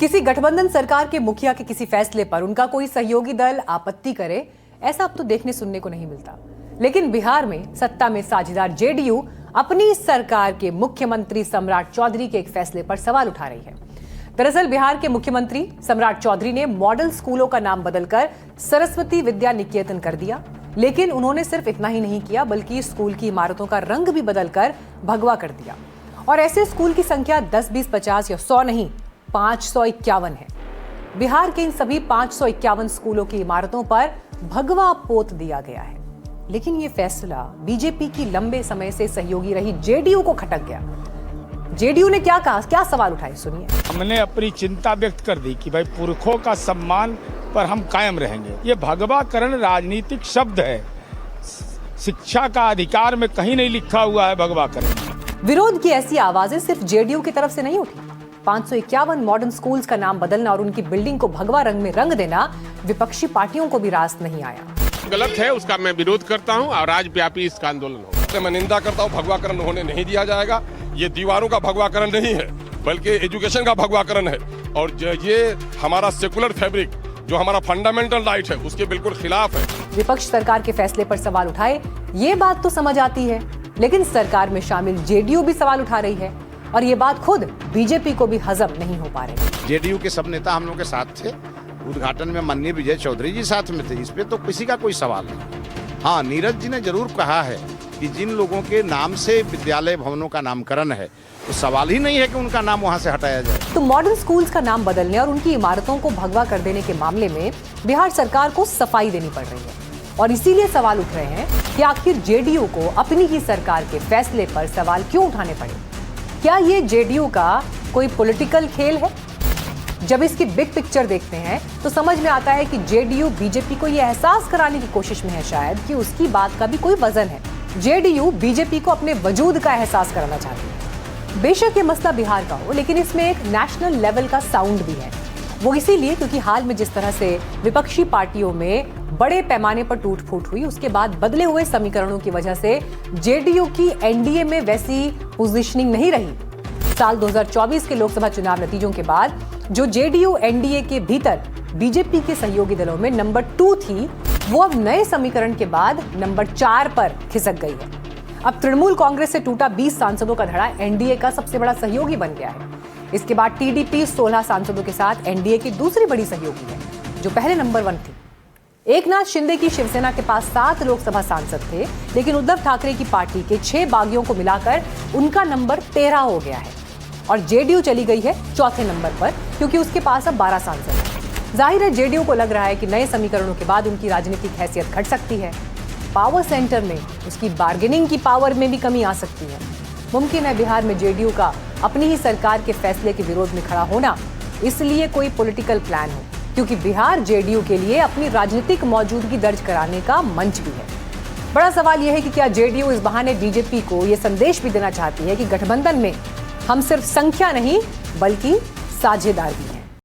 किसी गठबंधन सरकार के मुखिया के किसी फैसले पर उनका कोई सहयोगी दल आपत्ति करे, ऐसा अब तो देखने सुनने को नहीं मिलता। लेकिन बिहार में सत्ता में साझेदार जेडीयू अपनी सरकार के मुख्यमंत्री सम्राट चौधरी के एक फैसले पर सवाल उठा रही है। दरअसल बिहार के मुख्यमंत्री सम्राट चौधरी ने मॉडल स्कूलों का नाम बदलकर सरस्वती विद्या निकेतन कर दिया। लेकिन उन्होंने सिर्फ इतना ही नहीं किया, बल्कि स्कूल की इमारतों का रंग भी बदलकर भगवा कर दिया। और ऐसे स्कूल की संख्या 10, 20, 50 या 100 नहीं, 551 है। बिहार के इन सभी 551 स्कूलों की इमारतों पर भगवा पोत दिया गया है। लेकिन ये फैसला बीजेपी की लंबे समय से सहयोगी रही जेडीयू को खटक गया। जेडीयू ने क्या कहा, क्या सवाल उठाए, सुनिए। हमने अपनी चिंता व्यक्त कर दी कि भाई पुरखों का सम्मान पर हम कायम रहेंगे। ये भगवाकरण राजनीतिक शब्द है, शिक्षा का अधिकार में कहीं नहीं लिखा हुआ है भगवाकरण। विरोध की ऐसी आवाजें सिर्फ जेडीयू की तरफ से नहीं उठी। 551 मॉडर्न स्कूल्स का नाम बदलना और उनकी बिल्डिंग को भगवा रंग में रंग देना विपक्षी पार्टियों को भी रास नहीं आया। गलत है, उसका मैं विरोध करता हूं और राज्यव्यापी इसका आंदोलन होगा। मैं निंदा करता हूं, भगवाकरण होने नहीं दिया जाएगा। ये दीवारों का भगवाकरण नहीं है, बल्कि एजुकेशन का भगवाकरण है। और ये हमारा सेकुलर फैब्रिक, जो हमारा फंडामेंटल राइट है, उसके बिल्कुल खिलाफ है। विपक्ष सरकार के फैसले पर सवाल उठाए, ये बात तो समझ आती है, लेकिन सरकार में शामिल जेडीयू भी सवाल उठा रही है और ये बात खुद बीजेपी को भी हजम नहीं हो पा रही। जेडीयू के सब नेता हम लोग के साथ थे, उद्घाटन में माननीय विजय चौधरी जी साथ में थे। इस पे तो किसी का कोई सवाल नहीं। हाँ, नीरज जी ने जरूर कहा है कि जिन लोगों के नाम से विद्यालय भवनों का नामकरण है, तो सवाल ही नहीं है कि उनका नाम वहां से हटाया जाए। तो मॉडर्न स्कूल्स का नाम बदलने और उनकी इमारतों को भगवा कर देने के मामले में बिहार सरकार को सफाई देनी पड़ रही है। और इसीलिए सवाल उठ रहे हैं कि आखिर जेडीयू को अपनी ही सरकार के फैसले पर सवाल क्यों उठाने पड़े। क्या ये जेडीयू का कोई पॉलिटिकल खेल है? जब इसकी बिग पिक्चर देखते हैं तो समझ में आता है कि जेडीयू बीजेपी को यह एहसास कराने की कोशिश में है शायद कि उसकी बात का भी कोई वजन है। जेडीयू बीजेपी को अपने वजूद का एहसास कराना चाहती है। बेशक ये मसला बिहार का हो, लेकिन इसमें एक नेशनल लेवल का साउंड भी है। वो इसीलिए क्योंकि हाल में जिस तरह से विपक्षी पार्टियों में बड़े पैमाने पर टूट फूट हुई, उसके बाद बदले हुए समीकरणों की वजह से जेडीयू की एनडीए में वैसी पोजीशनिंग नहीं रही। साल 2024 के लोकसभा चुनाव नतीजों के बाद जो जेडीयू एनडीए के भीतर बीजेपी के सहयोगी दलों में नंबर 2 थी, वो अब नए समीकरण के बाद नंबर 4 पर खिसक गई है। अब तृणमूल कांग्रेस से टूटा 20 सांसदों का धड़ा एनडीए का सबसे बड़ा सहयोगी बन गया है। इसके बाद टीडीपी 16 सांसदों के साथ एनडीए की दूसरी बड़ी सहयोगी है, जो पहले नंबर 1 थी। एकनाथ शिंदे की शिवसेना के पास 7 लोकसभा सांसद थे, लेकिन उद्धव ठाकरे की पार्टी के 6 बागियों को मिलाकर उनका नंबर 13 हो गया है। और जेडीयू चली गई है चौथे नंबर पर, क्योंकि उसके पास अब 12 सांसद हैं। जाहिर है जेडीयू को लग रहा है कि नए समीकरणों के बाद उनकी राजनीतिक हैसियत घट सकती है। पावर सेंटर में उसकी बार्गेनिंग की पावर में भी कमी आ सकती है। मुमकिन है बिहार में जेडीयू का अपनी ही सरकार के फैसले के विरोध में खड़ा होना इसलिए कोई पॉलिटिकल प्लान हो, क्योंकि बिहार जेडीयू के लिए अपनी राजनीतिक मौजूदगी दर्ज कराने का मंच भी है। बड़ा सवाल यह है कि क्या जेडीयू इस बहाने बीजेपी को यह संदेश भी देना चाहती है कि गठबंधन में हम सिर्फ संख्या नहीं बल्कि साझेदार भी हैं।